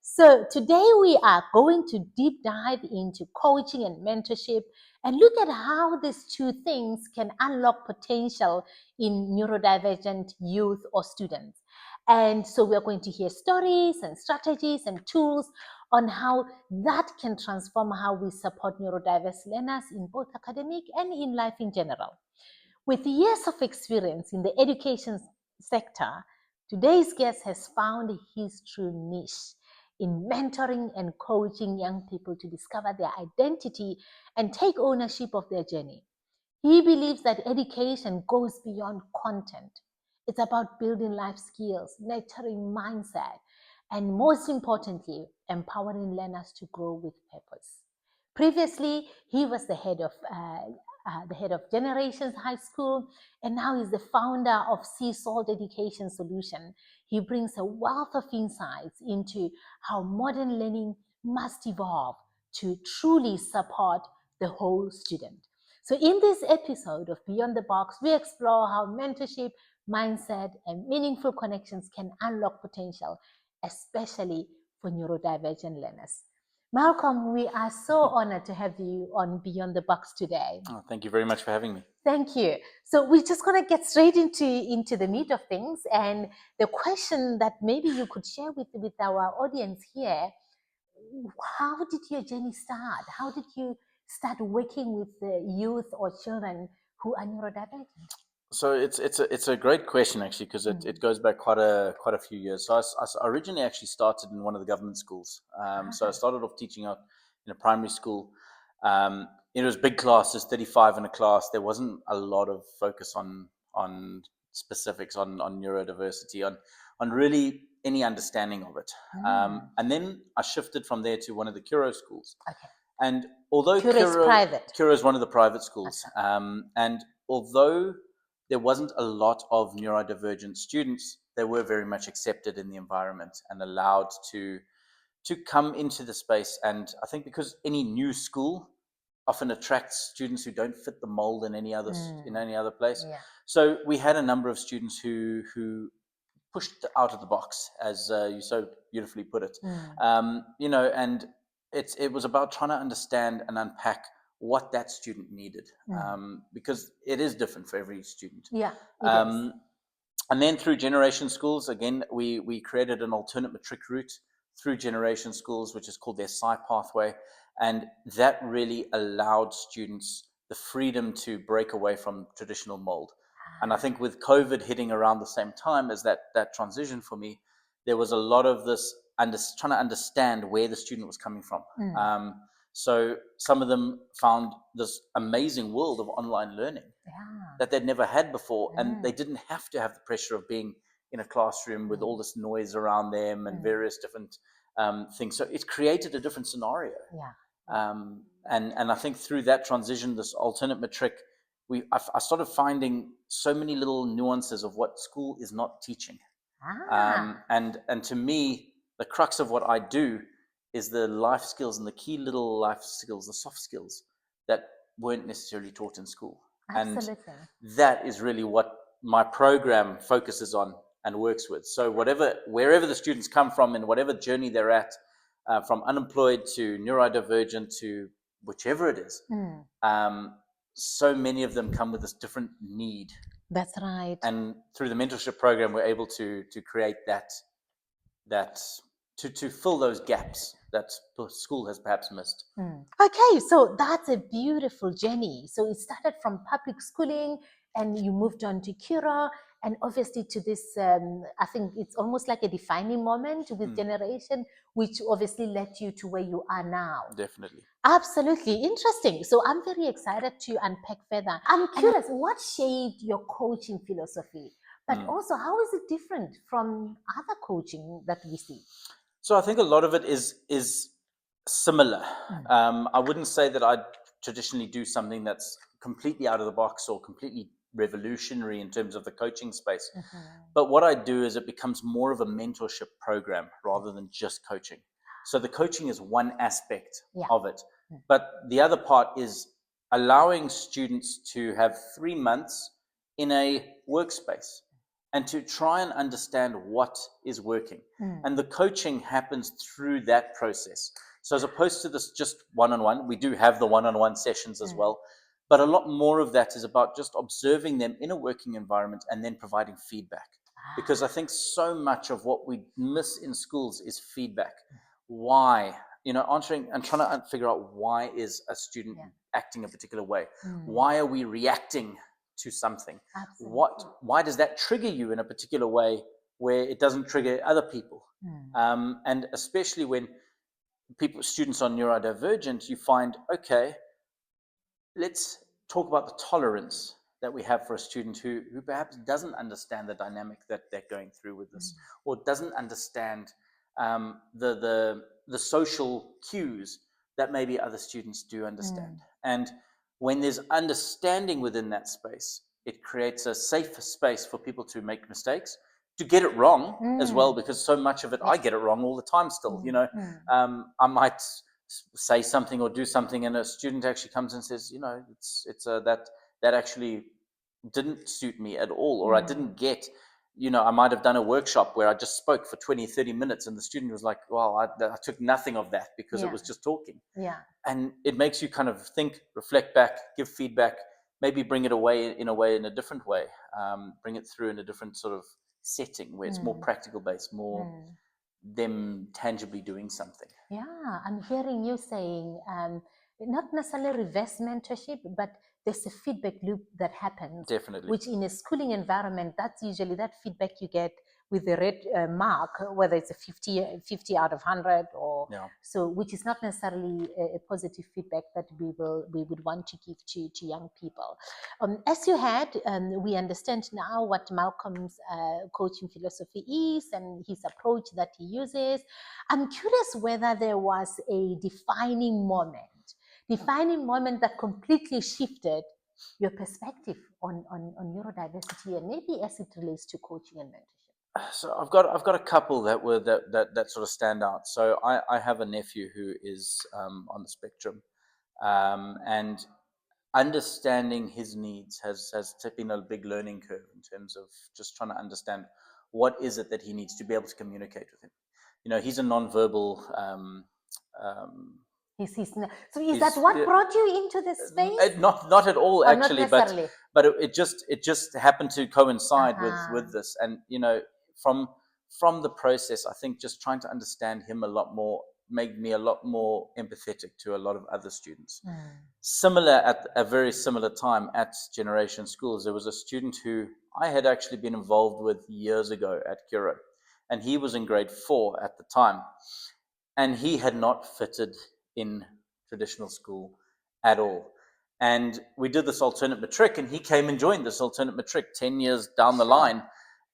So today we are going to deep dive into coaching and mentorship and look at how these two things can unlock potential in neurodivergent youth or students. And so we are going to hear stories and strategies and tools on how that can transform how we support neurodiverse learners in both academic and in life in general. With years of experience in the education sector, today's guest has found his true niche in mentoring and coaching young people to discover their identity and take ownership of their journey. He believes that education goes beyond content. It's about building life skills, nurturing mindset, and most importantly, empowering learners to grow with purpose. Previously, he was the head of Generations High School, and now he's the founder of Sea Salt Education Solution. He brings a wealth of insights into how modern learning must evolve to truly support the whole student. So in this episode of Beyond the Box, we explore how mentorship, mindset, and meaningful connections can unlock potential, especially for neurodivergent learners. Malcolm, we are so honored to have you on Beyond the Box today. Oh, thank you very much for having me. Thank you. So we're just going to get straight into the meat of things. And the question that maybe you could share with our audience here, how did your journey start? How did you start working with the youth or children who are neurodivergent? So it's a great question actually, because it goes back quite a few years. So I originally actually started in one of the government schools. So I started off teaching out in a primary school. It was big classes, 35 in a class. There wasn't a lot of focus on specifics on neurodiversity, on really any understanding of it. And then I shifted from there to one of the 𝐶𝑜 schools. Okay. And although 𝐶𝑜 is one of the private schools, and although there wasn't a lot of neurodivergent students, they were very much accepted in the environment and allowed to come into the space. And I think because any new school often attracts students who don't fit the mold in any other place. Yeah. So we had a number of students who pushed out of the box, as you so beautifully put it. And it was about trying to understand and unpack what that student needed, because it is different for every student. Yeah. And then through Generation Schools, again, we created an alternate matric route through Generation Schools, which is called their SCI pathway. And that really allowed students the freedom to break away from traditional mold. And I think with COVID hitting around the same time as that transition for me, there was a lot of this trying to understand where the student was coming from. So some of them found this amazing world of online learning that they'd never had before. And they didn't have to have the pressure of being in a classroom with all this noise around them and various different things. So it created a different scenario. And I think through that transition, this alternate matric, I started finding so many little nuances of what school is not teaching. And to me, the crux of what I do is the life skills and the key little life skills, the soft skills that weren't necessarily taught in school. Absolutely. And that is really what my program focuses on and works with. So wherever the students come from and whatever journey they're at, from unemployed to neurodivergent to whichever it is, so many of them come with this different need. That's right. And through the mentorship program, we're able to create that to fill those gaps that school has perhaps missed. Okay, so that's a beautiful journey. So it started from public schooling and you moved on to 𝐶𝑜, and obviously to this, I think it's almost like a defining moment with Generation, which obviously led you to where you are now. Definitely. Absolutely. Interesting. So I'm very excited to unpack further. I'm curious, what shaped your coaching philosophy? But also, how is it different from other coaching that we see? So I think a lot of it is similar. I wouldn't say that I traditionally do something that's completely out of the box or completely revolutionary in terms of the coaching space. But what I do is it becomes more of a mentorship program rather than just coaching. So the coaching is one aspect of it. But the other part is allowing students to have 3 months in a workspace and to try and understand what is working. Mm. And the coaching happens through that process. So as opposed to this just one-on-one, we do have the one-on-one sessions as well, but a lot more of that is about just observing them in a working environment and then providing feedback. Because I think so much of what we miss in schools is feedback. Why? Answering and trying to figure out why is a student acting a particular way? Why are we reacting to something? Absolutely. Why does that trigger you in a particular way where it doesn't trigger other people? And especially when students are neurodivergent, you find, okay, let's talk about the tolerance that we have for a student who perhaps doesn't understand the dynamic that they're going through with this, or doesn't understand the social cues that maybe other students do understand. And when there's understanding within that space, it creates a safe space for people to make mistakes, to get it wrong as well, because so much of it, I get it wrong all the time still. I might say something or do something, and a student actually comes and says, that actually didn't suit me at all, or I didn't get, I might have done a workshop where I just spoke for 20, 30 minutes and the student was like, well, I took nothing of that because it was just talking. And it makes you kind of think, reflect back, give feedback, maybe bring it away in a different way, bring it through in a different sort of setting where it's more practical based, more them tangibly doing something. Yeah, I'm hearing you saying not necessarily reverse mentorship, but there's a feedback loop that happens. Definitely. Which in a schooling environment, that's usually that feedback you get with the red mark, whether it's a 50 out of 100 or so, which is not necessarily a positive feedback that we would want to give to young people. As you had, we understand now what Malcolm's coaching philosophy is and his approach that he uses. I'm curious whether there was a defining moment that completely shifted your perspective on neurodiversity and maybe as it relates to coaching and mentorship. So I've got a couple that sort of stand out. So I have a nephew who is on the spectrum, and understanding his needs has been a big learning curve in terms of just trying to understand what is it that he needs to be able to communicate with him. He's a nonverbal. So is that what brought you into this space? Not at all, actually, but it just happened to coincide with this, and from the process, I think just trying to understand him a lot more made me a lot more empathetic to a lot of other students. Similar at a very similar time at Generation Schools, there was a student who I had actually been involved with years ago at Curo, and he was in grade 4 at the time, and he had not fitted in traditional school at all. And we did this alternate matric, and he came and joined this alternate matric 10 years down the line.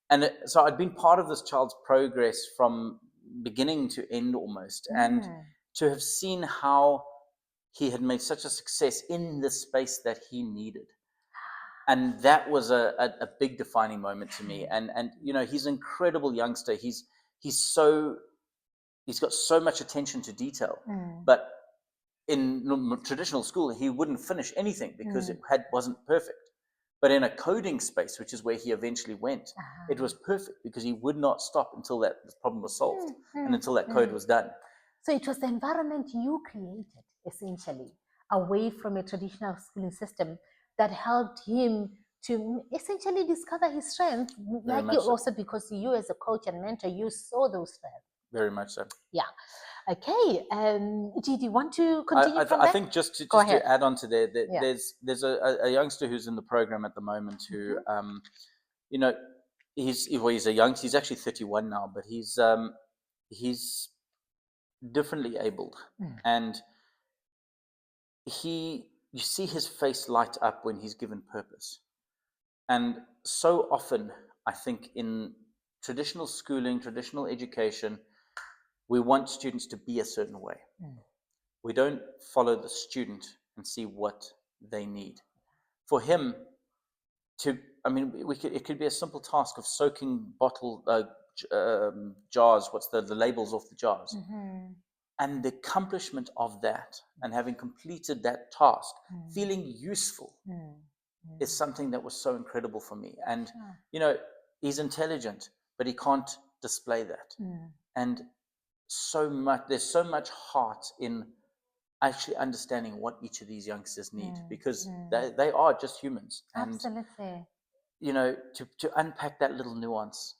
And so I'd been part of this child's progress from beginning to end almost, and to have seen how he had made such a success in the space that he needed. And that was a big defining moment to me. And he's an incredible youngster. He's got so much attention to detail, but in traditional school, he wouldn't finish anything because it wasn't perfect. But in a coding space, which is where he eventually went, it was perfect because he would not stop until that problem was solved and until that code was done. So it was the environment you created, essentially, away from a traditional schooling system that helped him to essentially discover his strengths, also because you as a coach and mentor, you saw those strengths. Very much so. Yeah. Okay. Do you want to continue from I think just to add on to there, there's a youngster who's in the program at the moment who, he's a youngster. He's actually 31 now, but he's differently abled, and you see his face light up when he's given purpose. And so often, I think in traditional schooling, traditional education, we want students to be a certain way. We don't follow the student and see what they need. For him it could be a simple task of soaking bottle jars, what's the labels off the jars. And the accomplishment of that and having completed that task, feeling useful is something that was so incredible for me. And, he's intelligent, but he can't display that. And there's so much heart in actually understanding what each of these youngsters need, because they are just humans. And Absolutely. you know, to unpack that little nuance,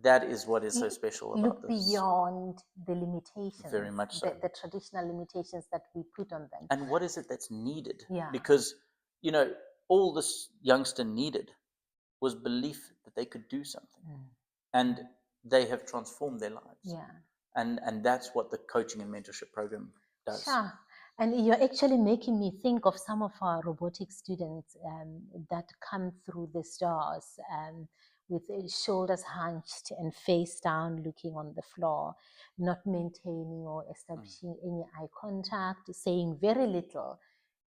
that is what is so special about Look this. beyond the limitations, Very much so. the traditional limitations that we put on them. And what is it that's needed? Yeah. Because, you know, all this youngster needed was belief that they could do something. And they have transformed their lives. Yeah. And that's what the coaching and mentorship program does. Sure. And you're actually making me think of some of our robotic students that come through these doors with shoulders hunched and face down, looking on the floor, not maintaining or establishing any eye contact, saying very little.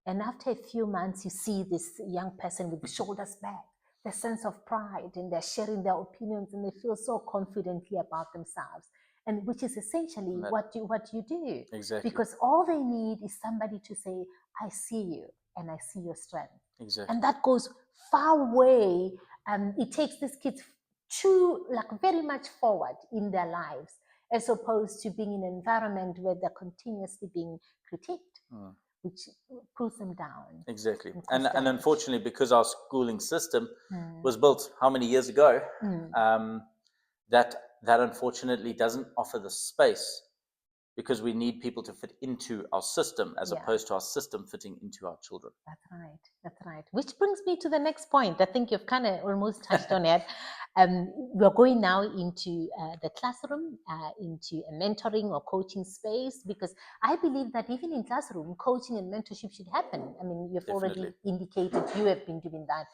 And after a few months, you see this young person with the shoulders back, the sense of pride, and they're sharing their opinions, and they feel so confidently about themselves. And which is essentially what you do. Exactly. Because all they need is somebody to say, I see you and I see your strength. Exactly. And that goes far away. It takes these kids very much forward in their lives, as opposed to being in an environment where they're continuously being critiqued, which pulls them down. Exactly. And unfortunately, because our schooling system was built how many years ago, that unfortunately doesn't offer the space, because we need people to fit into our system as opposed to our system fitting into our children. That's right. That's right. Which brings me to the next point. I think you've kind of almost touched on it. We're going now into the classroom, into a mentoring or coaching space, because I believe that even in classroom, coaching and mentorship should happen. I mean, you've already indicated you have been doing that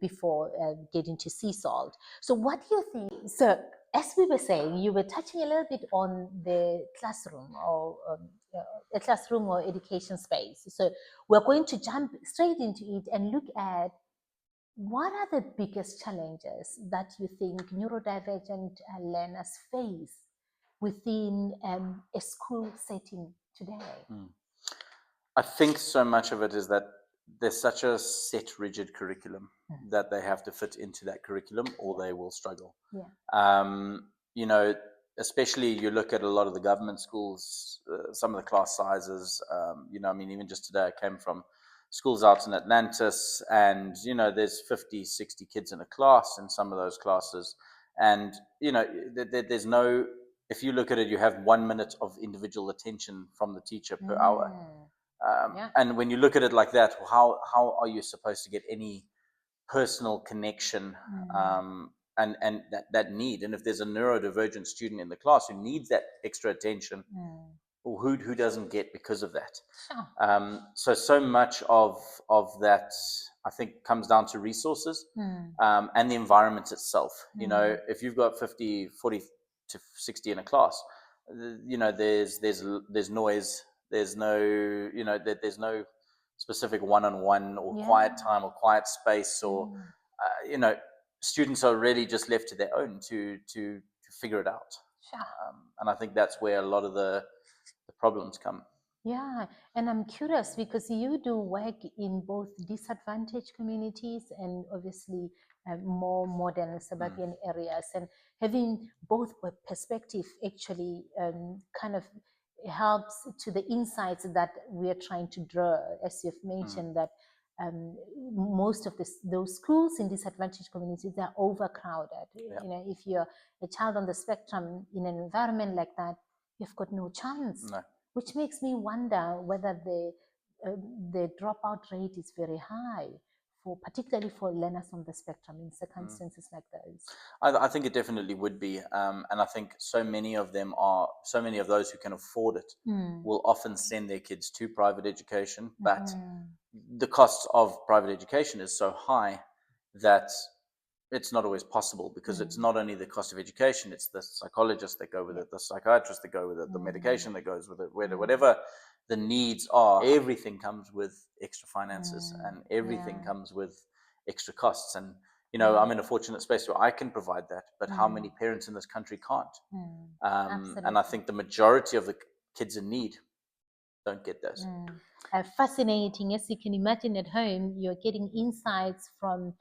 before getting to sea salt. So what do you think? So as we were saying, you were touching a little bit on the classroom or a classroom or education space. So we're going to jump straight into it and look at what are the biggest challenges that you think neurodivergent learners face within a school setting today? I think so much of it is that there's such a set, rigid curriculum that they have to fit into that curriculum, or they will struggle. You know, especially you look at a lot of the government schools, some of the class sizes, you know, I mean, even just today I came from schools out in Atlantis, and, you know, there's 50, 60 kids in a class in some of those classes. And, you know, there's no, if you look at it, you have 1 minute of individual attention from the teacher per hour. And when you look at it like that, how are you supposed to get any personal connection and that need? And if there's a neurodivergent student in the class who needs that extra attention, or who doesn't get because of that? So much of that, I think, comes down to resources and the environment itself. You know, if you've got 50, 40 to 60 in a class, you know, there's noise. There's no, you know, there's no specific one-on-one or quiet time or quiet space, or you know, students are really just left to their own to figure it out. And I think that's where a lot of the problems come. Yeah, and I'm curious because you do work in both disadvantaged communities and obviously more modern suburban areas, and having both perspective actually kind of helps to the insights that we are trying to draw, as you've mentioned that most of those schools in disadvantaged communities are overcrowded. You know, if you're a child on the spectrum in an environment like that, you've got no chance. Which makes me wonder whether the dropout rate is very high, particularly for learners on the spectrum in circumstances like those. I think it definitely would be, and I think so many of those who can afford it will often send their kids to private education, but the cost of private education is so high that it's not always possible, because it's not only the cost of education, it's the psychologists that go with it, the psychiatrists that go with it, the medication that goes with it, whatever the needs are. Everything comes with extra finances and everything comes with extra costs. And, you know, I'm in a fortunate space where I can provide that, but how many parents in this country can't? And I think the majority of the kids in need don't get those. fascinating. As you can imagine at home, you're getting insights from,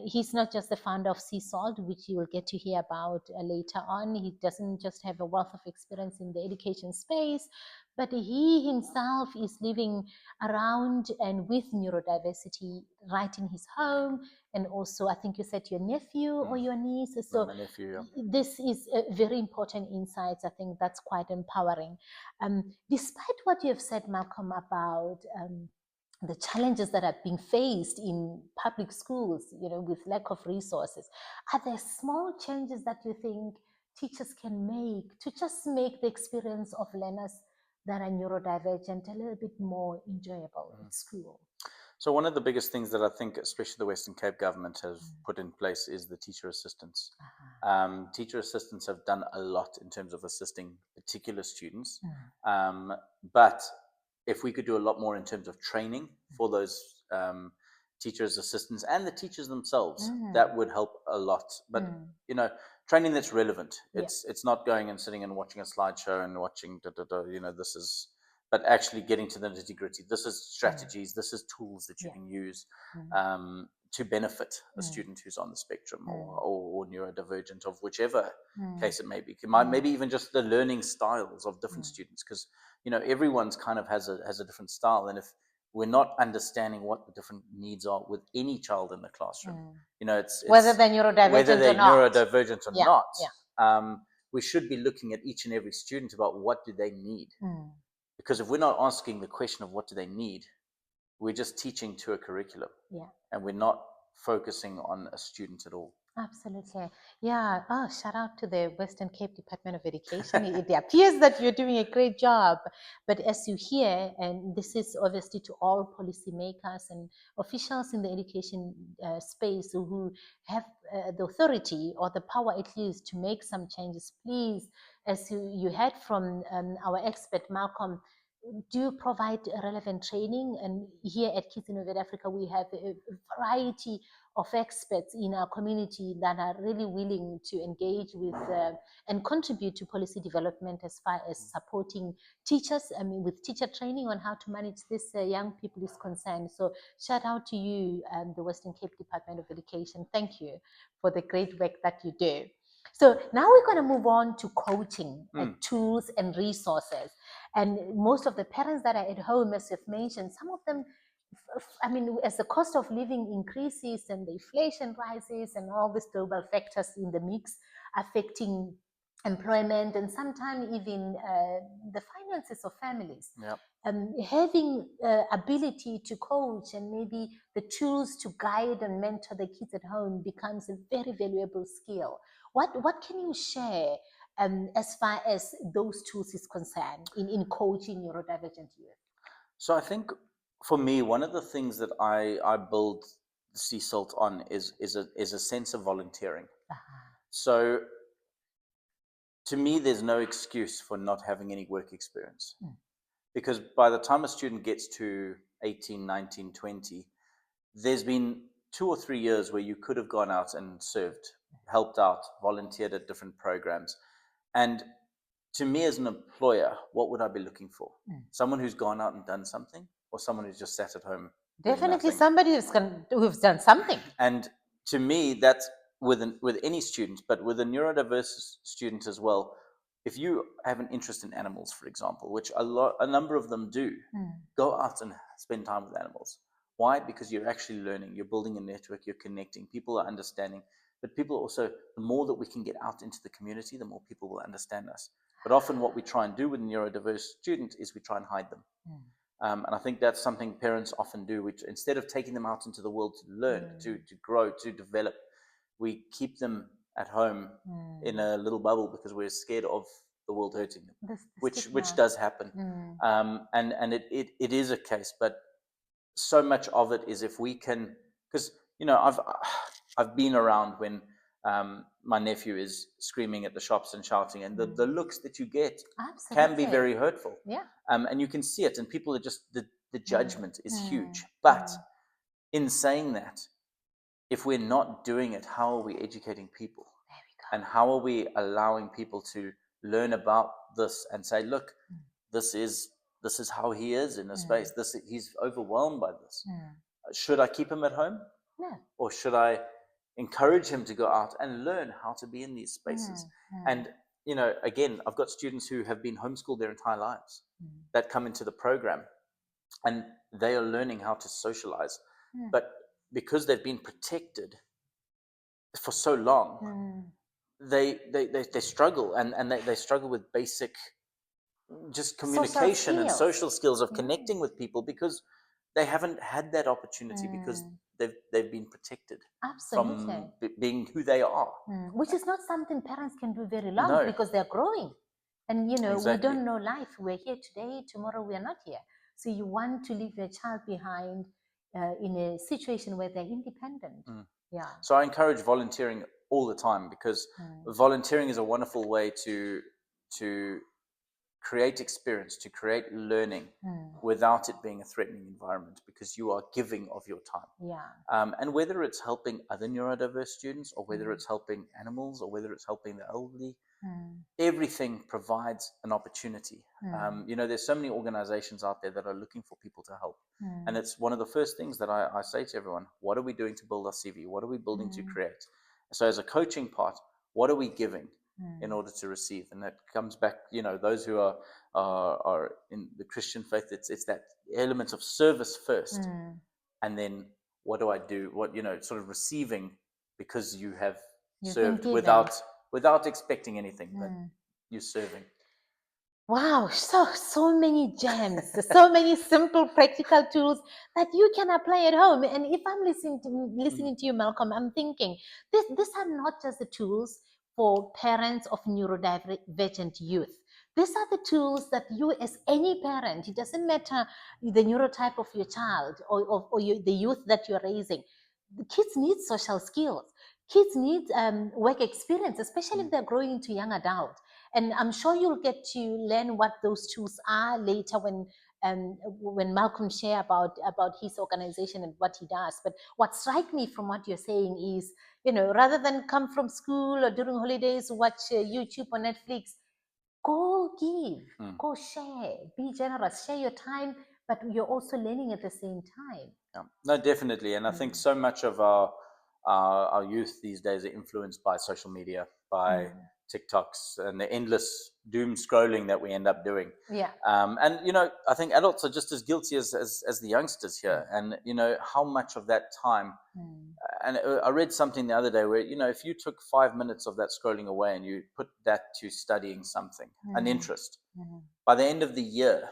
he's not just the founder of Sea Salt, which you will get to hear about later on. He doesn't just have a wealth of experience in the education space, but he himself is living around and with neurodiversity right in his home. And also, I think you said your nephew or your niece. So my nephew, yeah. this is a very important insights. I think that's quite empowering. Despite what you have said, Malcolm, about the challenges that are being faced in public schools, with lack of resources, are there small changes that you think teachers can make to just make the experience of learners that are neurodivergent a little bit more enjoyable at school? So one of the biggest things that I think, especially the Western Cape government, has put in place is the teacher assistants. Teacher assistants have done a lot in terms of assisting particular students, but if we could do a lot more in terms of training for those teachers assistants and the teachers themselves, that would help a lot. But training that's relevant. It's not going and sitting and watching a slideshow and watching this is, but actually getting to the nitty-gritty. This is strategies, this is tools that you can use to benefit a student who's on the spectrum or neurodivergent, of whichever case it may be. Maybe even just the learning styles of different students, because everyone's kind of has a different style, and if we're not understanding what the different needs are with any child in the classroom, it's whether they're neurodivergent or not, we should be looking at each and every student about what do they need. Because if we're not asking the question of what do they need, we're just teaching to a curriculum, and we're not focusing on a student at all. Absolutely. Yeah. Oh, shout out to the Western Cape Department of Education. It appears that you're doing a great job. But as you hear, and this is obviously to all policymakers and officials in the education space who have the authority or the power at least to make some changes, please, as you heard from our expert, Malcolm, do provide relevant training. And here at Kids Innovate Africa, we have a variety of experts in our community that are really willing to engage with and contribute to policy development as far as supporting teachers, with teacher training on how to manage this young people is concerned. So shout out to you, the Western Cape Department of Education. Thank you for the great work that you do. So now we're going to move on to coaching, tools and resources. And most of the parents that are at home, as you've mentioned, some of them, as the cost of living increases and the inflation rises and all these global factors in the mix affecting employment and sometimes even the finances of families. Having ability to coach and maybe the tools to guide and mentor the kids at home becomes a very valuable skill. What can you share as far as those tools is concerned in coaching neurodivergent youth? So I think for me, one of the things that I build Sea Salt on is a sense of volunteering. So to me, there's no excuse for not having any work experience. Because by the time a student gets to 18, 19, 20, there's been 2 or 3 years where you could have gone out and served, helped out, volunteered at different programs. And to me as an employer, what would I be looking for? Someone who's gone out and done something, or someone who's just sat at home? Definitely somebody who's done something. And to me, that's with any student, but with a neurodiverse student as well. If you have an interest in animals, for example, which a number of them do, go out and spend time with animals. Why? Because you're actually learning, you're building a network, you're connecting, people are understanding. But people also, the more that we can get out into the community, the more people will understand us. But often what we try and do with a neurodiverse student is we try and hide them. And I think that's something parents often do, which instead of taking them out into the world to learn, to grow, to develop, we keep them at home in a little bubble because we're scared of the world hurting them, which does happen. And it is a case, but so much of it is if we can, because I've been around when my nephew is screaming at the shops and shouting, and the looks that you get can be very hurtful. And you can see it, and people are just, the judgment is huge. But in saying that, if we're not doing it, how are we educating people? And how are we allowing people to learn about this and say, look, this is This is how he is in a space. He's overwhelmed by this. Should I keep him at home? No. Or should I encourage him to go out and learn how to be in these spaces? And, you know, again, I've got students who have been homeschooled their entire lives that come into the program, and they are learning how to socialize. But because they've been protected for so long, they struggle, and they struggle with basic just communication and social skills of connecting with people, because they haven't had that opportunity, because they've been protected from being who they are. Which is not something parents can do very long, because they're growing. And, you know, we don't know life. We're here today, tomorrow we are not here. So you want to leave your child behind in a situation where they're independent. Yeah. So I encourage volunteering all the time, because volunteering is a wonderful way to create experience, to create learning without it being a threatening environment, because you are giving of your time. Yeah. And whether it's helping other neurodiverse students, or whether it's helping animals, or whether it's helping the elderly, everything provides an opportunity. You know, there's so many organizations out there that are looking for people to help. And it's one of the first things that I say to everyone: what are we doing to build our CV? What are we building to create? So as a coaching part, what are we giving in order to receive? And that comes back, you know, those who are in the Christian faith, it's that element of service first, and then what do I do? What, you know, sort of receiving, because you have served without expecting anything, but you're serving. Wow, so many gems, so many simple practical tools that you can apply at home. And if I'm listening to you, Malcolm, I'm thinking these are not just the tools for parents of neurodivergent youth. These are the tools that you, as any parent, it doesn't matter the neurotype of your child or the youth that you're raising. The kids need social skills. Kids need work experience, especially if they're growing into young adult. And I'm sure you'll get to learn what those tools are later when Malcolm share about his organization and what he does. But what strikes me from what you're saying is, you know, rather than come from school or during holidays, watch YouTube or Netflix, go give, go share, be generous, share your time, but you're also learning at the same time. Yeah. No, definitely. And I think so much of our youth these days are influenced by social media, by TikToks, and the endless doom scrolling that we end up doing. Yeah. And, you know, I think adults are just as guilty as the youngsters here. And, you know, how much of that time, and I read something the other day where, you know, if you took 5 minutes of that scrolling away and you put that to studying something, an interest, by the end of the year,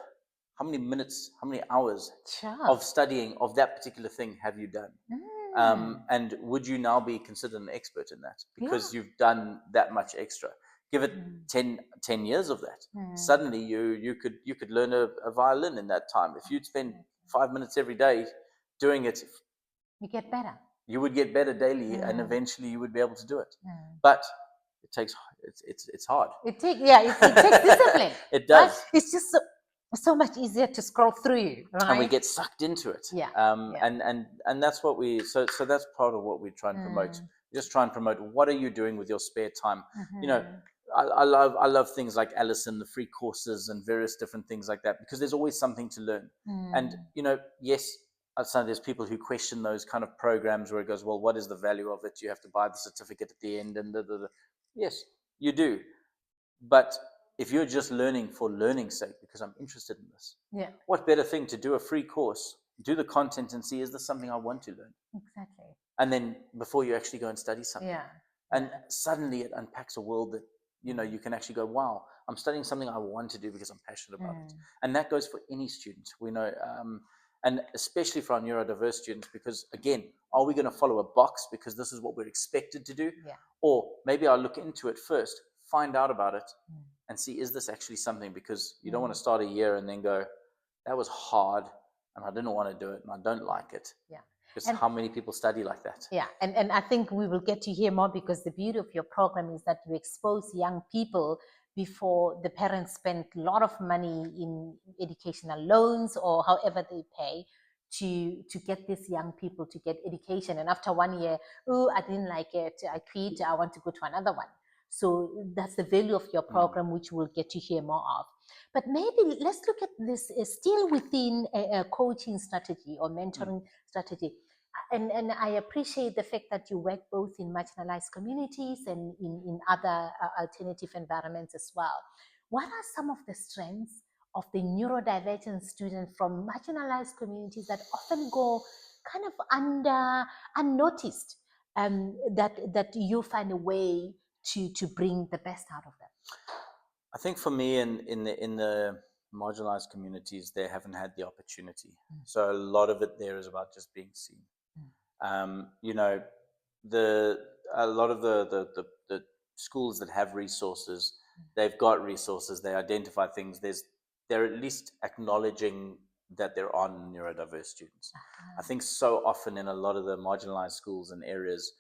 how many minutes, how many hours of studying of that particular thing have you done? And would you now be considered an expert in that because you've done that much extra? Give it 10 years of that. Suddenly you could learn a violin in that time. If you'd spend 5 minutes every day doing it, you get better. You would get better daily, and eventually you would be able to do it. But it takes it's hard. It takes discipline. It does. Right? It's just so much easier to scroll through, right? And we get sucked into it. And that's what we so that's part of what we try and promote. Just try and promote, what are you doing with your spare time? You know, I love things like Allison, the free courses and various different things like that, because there's always something to learn. And, you know, yes, so there's people who question those kind of programs where it goes, well, what is the value of it? You have to buy the certificate at the end and Yes, you do. But if you're just learning for learning's sake, because I'm interested in this, what better thing to do a free course, do the content and see, is this something I want to learn? Exactly. And then before you actually go and study something. And suddenly it unpacks a world that, you know, you can actually go, wow, I'm studying something I want to do because I'm passionate about it. And that goes for any student. We know, and especially for our neurodiverse students, because again, are we going to follow a box because this is what we're expected to do? Or maybe I'll look into it first, find out about it, and see, is this actually something? Because you don't want to start a year and then go, that was hard and I didn't want to do it and I don't like it. Because how many people study like that? And I think we will get to hear more, because the beauty of your program is that you expose young people before the parents spend a lot of money in educational loans or however they pay to get these young people to get education. And after 1 year, oh, I didn't like it, I quit, I want to go to another one. So that's the value of your program, which we'll get to hear more of. But maybe let's look at this still within a coaching strategy or mentoring strategy. And I appreciate the fact that you work both in marginalized communities and in other alternative environments as well. What are some of the strengths of the neurodivergent students from marginalized communities that often go kind of unnoticed, that you find a way to bring the best out of them? I think for me, in the marginalized communities, they haven't had the opportunity. So a lot of it there is about just being seen. You know, a lot of the schools that have resources, they've got resources, they identify things. They're at least acknowledging that there are neurodiverse students. I think so often in a lot of the marginalized schools and areas,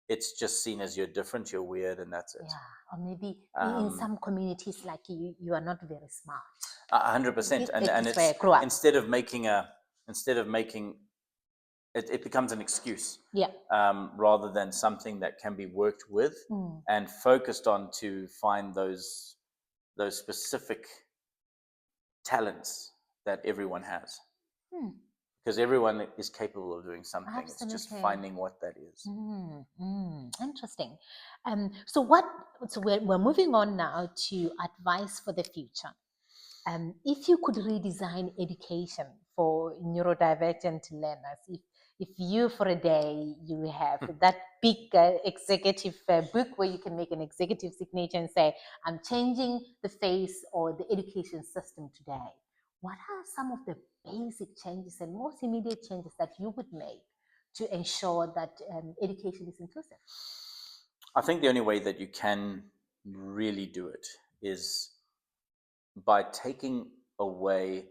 it's just seen as you're different, you're weird, and that's it. Yeah, or maybe in some communities like you are not very smart. 100%, and it's instead of making it becomes an excuse. Yeah. Rather than something that can be worked with and focused on to find those specific talents that everyone has. Because everyone is capable of doing something. Absolutely. It's just finding what that is. Interesting. So we're moving on now to advice for the future. If you could redesign education for neurodivergent learners, if you for a day you have that big executive book where you can make an executive signature and say, I'm changing the face or the education system today, what are some of the basic changes and most immediate changes that you would make to ensure that education is inclusive? I think the only way that you can really do it is by taking away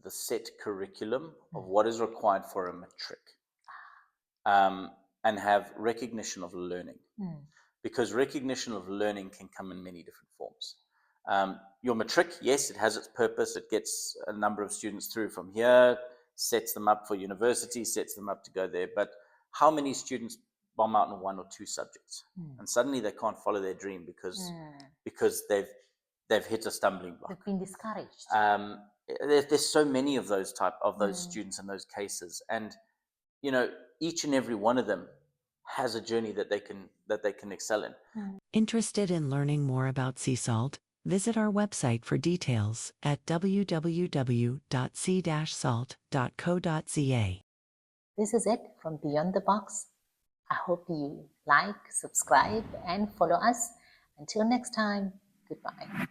the set curriculum of what is required for a matric, and have recognition of learning. Because recognition of learning can come in many different forms. Your matric, yes, it has its purpose. It gets a number of students through from here, sets them up for university, sets them up to go there. But how many students bomb out in 1 or 2 subjects, and suddenly they can't follow their dream because they've hit a stumbling block. They've been discouraged. There's so many of those students in those cases, and you know, each and every one of them has a journey that they can excel in. Interested in learning more about sea salt? Visit our website for details at www.c-salt.co.za. This is it from Beyond the Box. I hope you like, subscribe, and follow us. Until next time, goodbye.